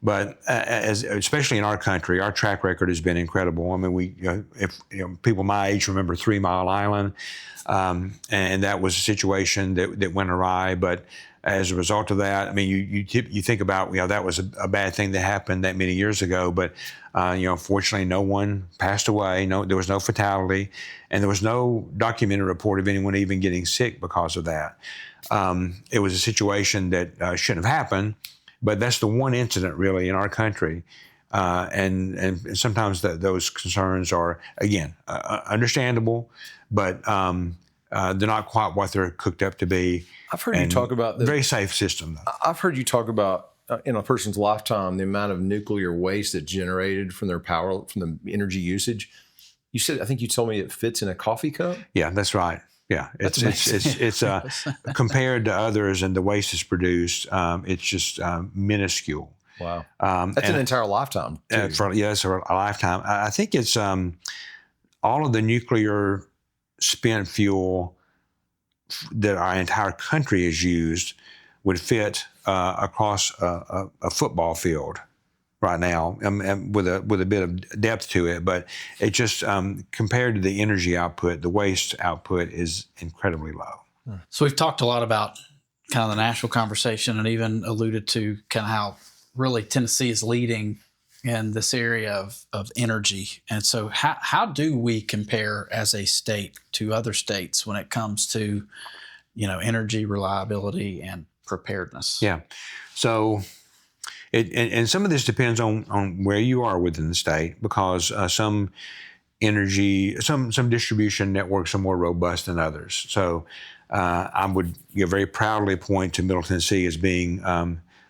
But especially in our country, our track record has been incredible. I mean, people my age remember 3 Mile Island, and that was a situation that went awry. But as a result of that, I mean, you think about, that was a bad thing that happened that many years ago. But fortunately, no one passed away. There was no fatality, and there was no documented report of anyone even getting sick because of that. It was a situation that shouldn't have happened. But that's the one incident really in our country. And sometimes those concerns are, again, understandable, but they're not quite what they're cooked up to be. I've heard you talk about the very safe system, though. I've heard you talk about in a person's lifetime the amount of nuclear waste that's generated from their power, from the energy usage. I think you told me it fits in a coffee cup. Yeah, that's right. Yeah, it's compared to others and the waste is produced, it's just minuscule. Wow, that's an entire lifetime. It's a lifetime. I think it's all of the nuclear spent fuel that our entire country has used would fit across a football field right now, with a bit of depth to it, but it just compared to the energy output, the waste output is incredibly low. So we've talked a lot about kind of the national conversation, and even alluded to kind of how really Tennessee is leading in this area of energy. And so how do we compare as a state to other states when it comes to energy reliability and preparedness? Yeah, so. And some of this depends on where you are within the state, because some distribution networks are more robust than others. So I would very proudly point to Middle Tennessee as being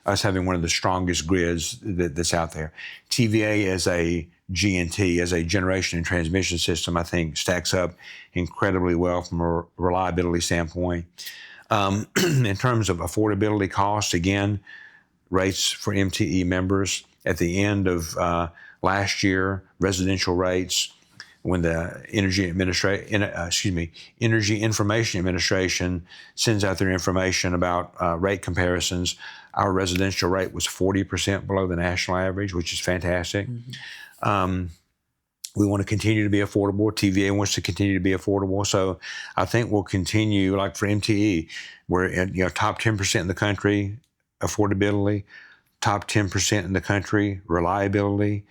us having one of the strongest grids that's out there. TVA as a GNT, as a generation and transmission system, I think stacks up incredibly well from a reliability standpoint. In terms of affordability costs, again, rates for MTE members at the end of last year, residential rates, when the Energy Information Administration sends out their information about rate comparisons, our residential rate was 40% below the national average, which is fantastic. Mm-hmm. We want to continue to be affordable. TVA wants to continue to be affordable. So I think we'll continue, like for MTE, we're at top 10% in the country affordability, top 10% in the country reliability,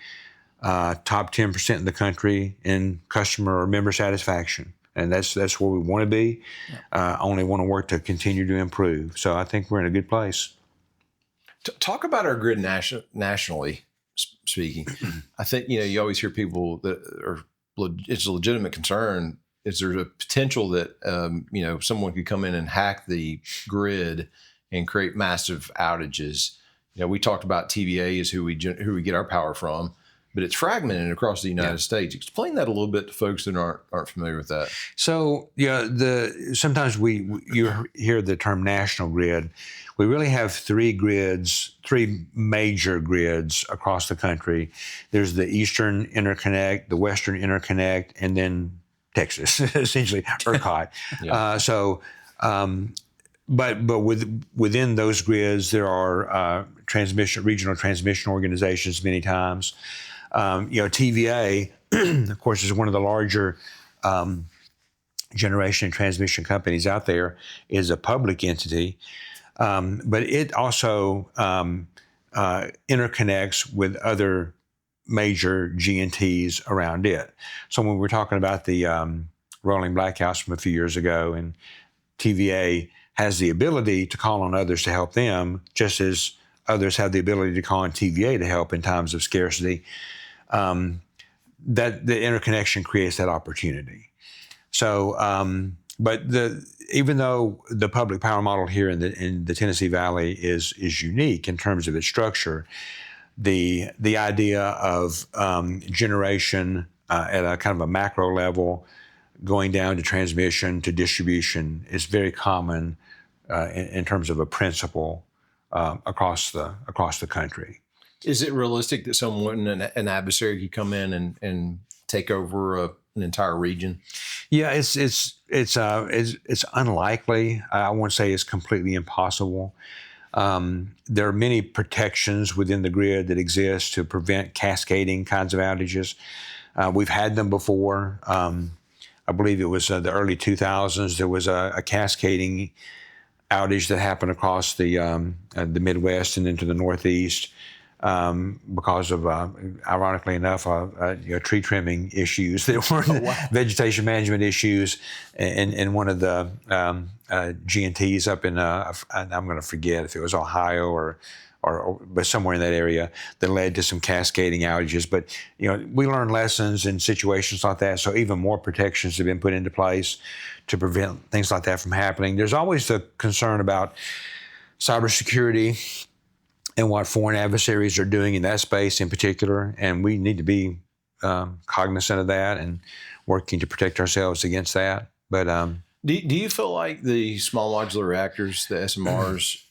top 10% in the country in customer or member satisfaction. And that's where we want to be. Only want to work to continue to improve. So I think we're in a good place. Talk about our grid nationally speaking. I think, you always hear people that it's a legitimate concern. Is there a potential that, someone could come in and hack the grid and create massive outages? We talked about TVA is who we get our power from, but it's fragmented across the United States. Explain that a little bit to folks that aren't familiar with that. So sometimes you hear the term national grid. We really have three major grids across the country. There's the Eastern Interconnect, the Western Interconnect, and then Texas, essentially ERCOT. But within those grids, there are regional transmission organizations many times. TVA, of course, is one of the larger generation and transmission companies out there, is a public entity. But it also interconnects with other major GNTs around it. So when we're talking about the rolling blackouts from a few years ago, and TVA has the ability to call on others to help them, just as others have the ability to call on TVA to help in times of scarcity, that the interconnection creates that opportunity. So, but even though the public power model here in the Tennessee Valley is unique in terms of its structure, the idea of generation at a kind of a macro level, going down to transmission to distribution, is very common in terms of a principle across the country. Is it realistic that someone, an adversary, could come in and take over an entire region? Yeah, it's unlikely. I won't say it's completely impossible. There are many protections within the grid that exist to prevent cascading kinds of outages. We've had them before. I believe it was the early 2000s. There was a cascading outage that happened across the Midwest and into the Northeast because of, ironically enough, tree trimming issues that weren't vegetation management issues, and one of the G&Ts up in I'm going to forget if it was Ohio or but somewhere in that area, that led to some cascading outages. But we learn lessons in situations like that, so even more protections have been put into place to prevent things like that from happening. There's always the concern about cybersecurity and what foreign adversaries are doing in that space in particular, and we need to be cognizant of that and working to protect ourselves against that. But do you feel like the small modular reactors, the SMRs,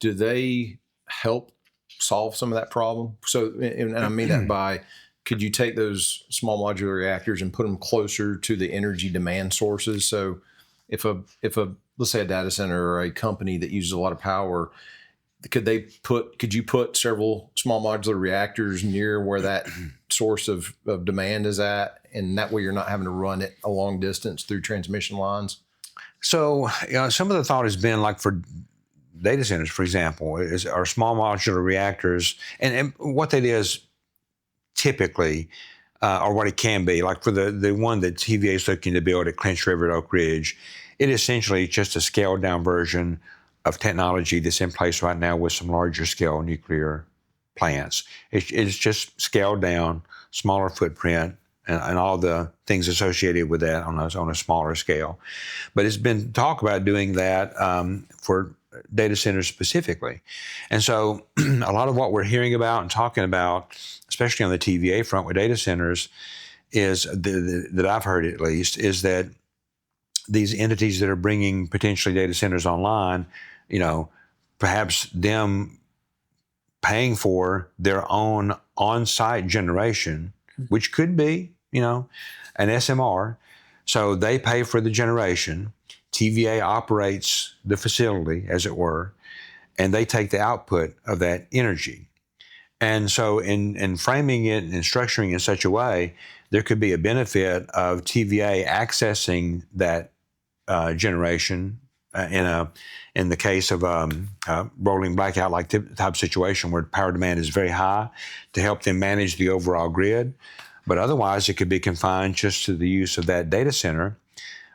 do they help solve some of that problem? So, and I mean that by, could you take those small modular reactors and put them closer to the energy demand sources? So if a let's say a data center or a company that uses a lot of power, could you put several small modular reactors near where that source of demand is at, and that way you're not having to run it a long distance through transmission lines? So some of the thought has been, like for data centers, for example, are small modular reactors, and what that is typically, or what it can be, like for the one that TVA is looking to build at Clinch River at Oak Ridge, it essentially just a scaled down version of technology that's in place right now with some larger scale nuclear plants. It's just scaled down, smaller footprint, and all the things associated with that on a smaller scale. But it's been talk about doing that for data centers specifically. And so a lot of what we're hearing about and talking about, especially on the TVA front with data centers, is that I've heard at least, is that these entities that are bringing potentially data centers online, perhaps them paying for their own on-site generation, which could be, an SMR. So they pay for the generation. TVA operates the facility, as it were, and they take the output of that energy. And so in framing it and structuring it in such a way, there could be a benefit of TVA accessing that generation in the case of rolling blackout like type situation where power demand is very high, to help them manage the overall grid. But otherwise, it could be confined just to the use of that data center.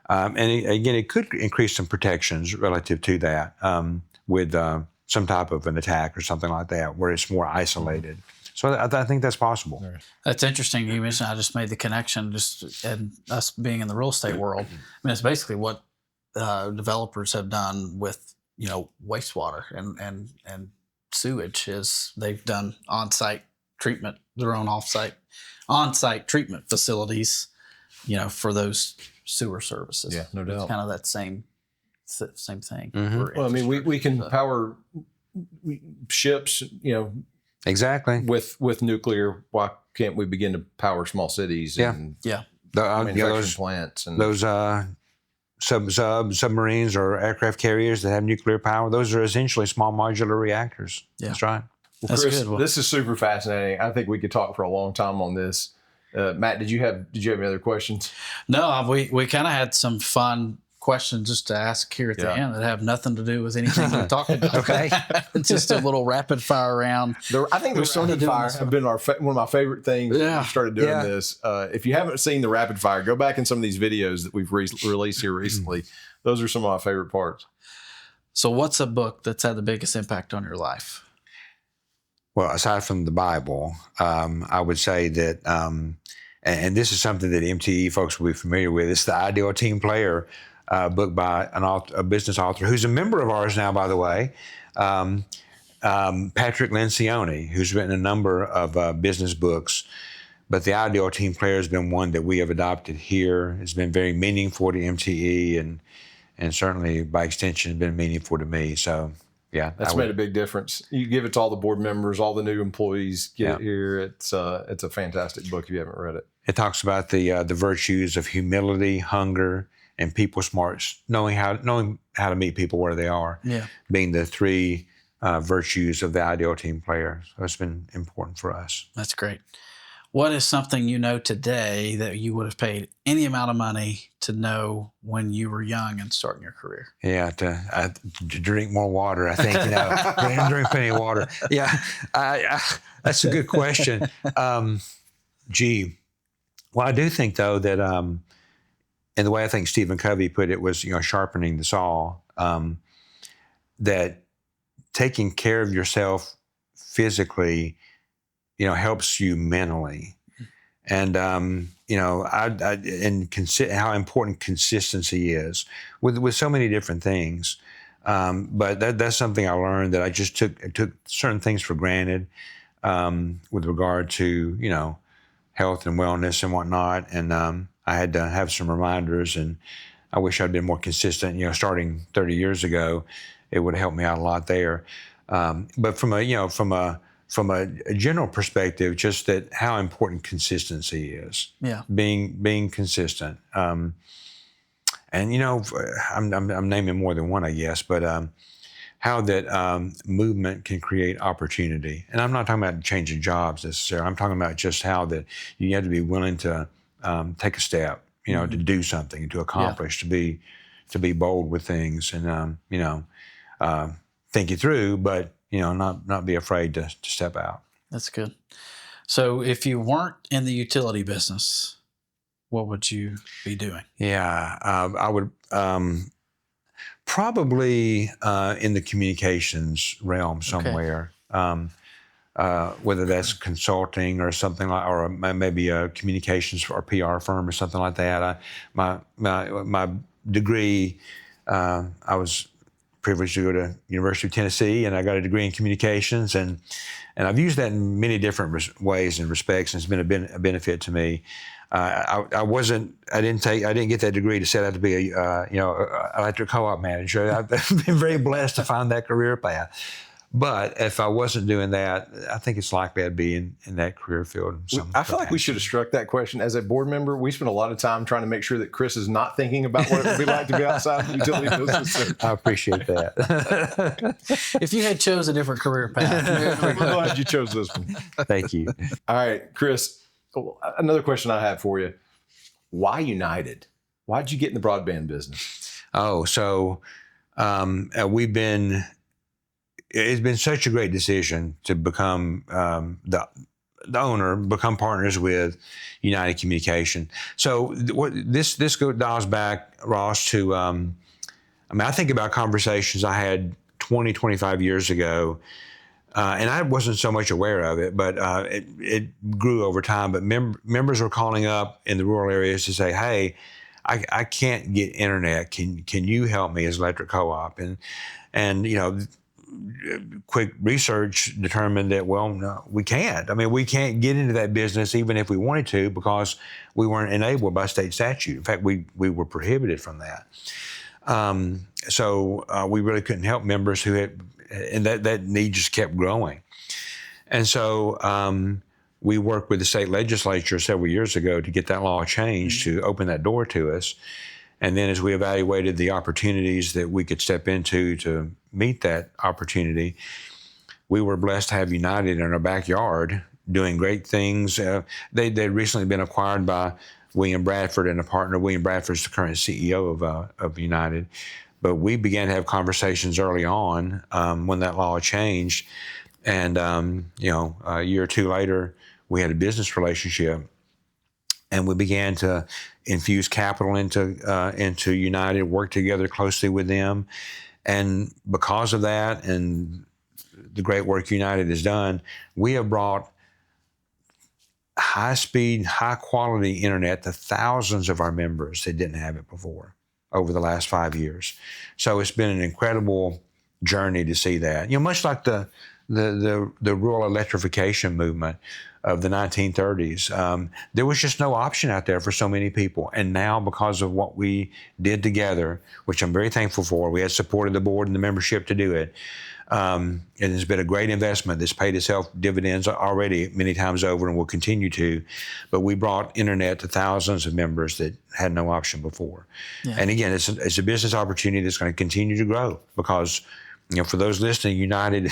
And again, it could increase some protections relative to that with some type of an attack or something like that, where it's more isolated. So I think that's possible. That's interesting. You mentioned, I just made the connection, and us being in the real estate world. I mean, it's basically what developers have done with wastewater and sewage. Is they've done on-site treatment, their own on-site treatment facilities, for those sewer services. Yeah, no doubt. It's kind of that same thing. Mm-hmm. Well, I mean, we can power ships, Exactly. with nuclear. Why can't we begin to power small cities? And manufacturing plants and those submarines or aircraft carriers that have nuclear power? Those are essentially small modular reactors. Yeah. That's right. Well, Chris, this is super fascinating. I think we could talk for a long time on this. Matt, did you have any other questions? No, we kind of had some fun questions just to ask here at the end that have nothing to do with anything we're talking about. Okay. Just a little rapid fire round. I think the rapid fire have been one of my favorite things. Yeah. We started doing this. If you haven't seen the rapid fire, go back in some of these videos that we've released here recently. Those are some of my favorite parts. So what's a book that's had the biggest impact on your life? Well, aside from the Bible, I would say that, and this is something that MTE folks will be familiar with, it's The Ideal Team Player book by a business author who's a member of ours now, by the way, Patrick Lencioni, who's written a number of business books. But the Ideal Team Player has been one that we have adopted here. It's been very meaningful to MTE, and certainly by extension, has been meaningful to me. So, yeah, that's made a big difference. You give it to all the board members, all the new employees get it here. It's a fantastic book if you haven't read it. It talks about the virtues of humility, hunger, and people smarts, knowing how to meet people where they are. Yeah, being the three virtues of the Ideal Team Player. So it's been important for us. that's great. What is something you know today that you would have paid any amount of money to know when you were young and starting your career? Yeah, to drink more water, I think. Drink plenty of water. Yeah, that's a good question. Well, I do think, though, that, and the way I think Stephen Covey put it was, sharpening the saw, that taking care of yourself physically helps you mentally. And, and how important consistency is with so many different things. But that's something I learned, that I just took certain things for granted with regard to, health and wellness and whatnot. And I had to have some reminders, and I wish I'd been more consistent, starting 30 years ago. It would have helped me out a lot there. But from a general perspective, just that how important consistency is. Yeah. Being consistent. And I'm naming more than one, I guess, but how that movement can create opportunity. And I'm not talking about changing jobs necessarily. I'm talking about just how that you have to be willing to take a step, to do something, to accomplish, to be bold with things, and think it through, but not be afraid to step out. That's good. So if you weren't in the utility business, what would you be doing? Yeah, I would probably in the communications realm somewhere. Okay. Whether that's consulting or something like, or maybe a communications or PR firm or something like that. My degree, I was privileged to go to University of Tennessee, and I got a degree in communications, and I've used that in many different ways and respects, and it's been a benefit to me. I didn't get that degree to set out to be a electric co-op manager. I've been very blessed to find that career path. But if I wasn't doing that, I think it's likely I'd be in that career field. I feel like we should have struck that question. As a board member, we spent a lot of time trying to make sure that Chris is not thinking about what it would be like to be outside the utility business. I appreciate that. If you had chose a different career path. We're glad you chose this one. Thank you. All right, Chris, another question I have for you. Why United? Why did you get in the broadband business? So it's been such a great decision to become the owner, become partners with United Communication. So this dials back, Ross, to I think about conversations I had 20, 25 years ago, and I wasn't so much aware of it, but it grew over time. But members were calling up in the rural areas to say, "Hey, I can't get internet. Can you help me as electric co-op?" And quick research determined that, well, no, we can't. I mean, we can't get into that business even if we wanted to, because we weren't enabled by state statute. In fact, we were prohibited from that. So we really couldn't help members who had, and that need just kept growing. And so we worked with the state legislature several years ago to get that law changed to open that door to us. And then as we evaluated the opportunities that we could step into to meet that opportunity, we were blessed to have United in our backyard doing great things. They'd recently been acquired by William Bradford and a partner. William Bradford's the current CEO of United. But we began to have conversations early on when that law changed. And, a year or two later, we had a business relationship. And we began to infuse capital into United, work together closely with them. And because of that and the great work United has done, we have brought high-speed, high-quality internet to thousands of our members that didn't have it before over the last 5 years. So it's been an incredible journey to see that. Much like the rural electrification movement of the 1930s, there was just no option out there for so many people. And now, because of what we did together, which I'm very thankful for, we had support of the board and the membership to do it. It has been a great investment that's paid itself dividends already many times over and will continue to. But we brought internet to thousands of members that had no option before. Yeah. And again, it's a business opportunity that's going to continue to grow because, for those listening, United,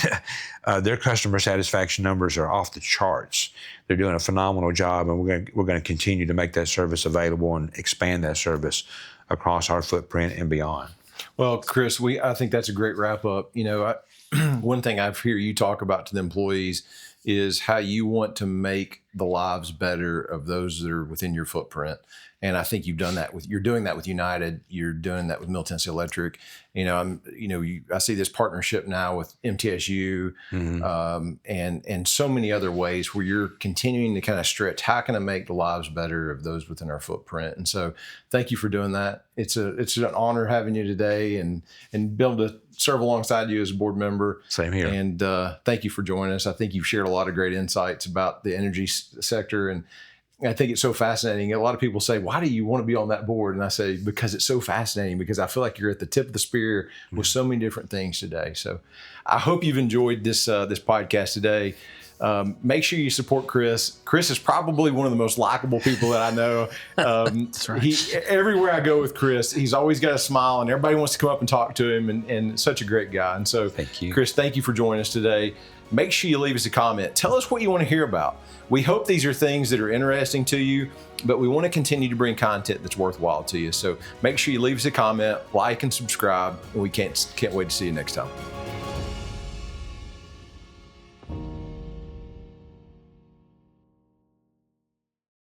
their customer satisfaction numbers are off the charts. They're doing a phenomenal job, and we're going to continue to make that service available and expand that service across our footprint and beyond. Well, Chris, I think that's a great wrap up. One thing I've heard you talk about to the employees is how you want to make the lives better of those that are within your footprint. And I think you're doing that with United. You're doing that with Middle Tennessee Electric. I see this partnership now with MTSU, and so many other ways where you're continuing to kind of stretch. How can I make the lives better of those within our footprint? And so, thank you for doing that. It's an honor having you today, and be able to serve alongside you as a board member. Same here. And thank you for joining us. I think you've shared a lot of great insights about the energy sector, and I think it's so fascinating. A lot of people say, why do you want to be on that board? And I say, because it's so fascinating, because I feel like you're at the tip of the spear with so many different things today. So I hope you've enjoyed this podcast today. Make sure you support Chris. Chris is probably one of the most likable people that I know. That's right. Everywhere I go with Chris, he's always got a smile, and everybody wants to come up and talk to him, and such a great guy. And so, thank you, Chris, thank you for joining us today. Make sure you leave us a comment. Tell us what you want to hear about. We hope these are things that are interesting to you, but we want to continue to bring content that's worthwhile to you. So make sure you leave us a comment, like, and subscribe, and we can't wait to see you next time.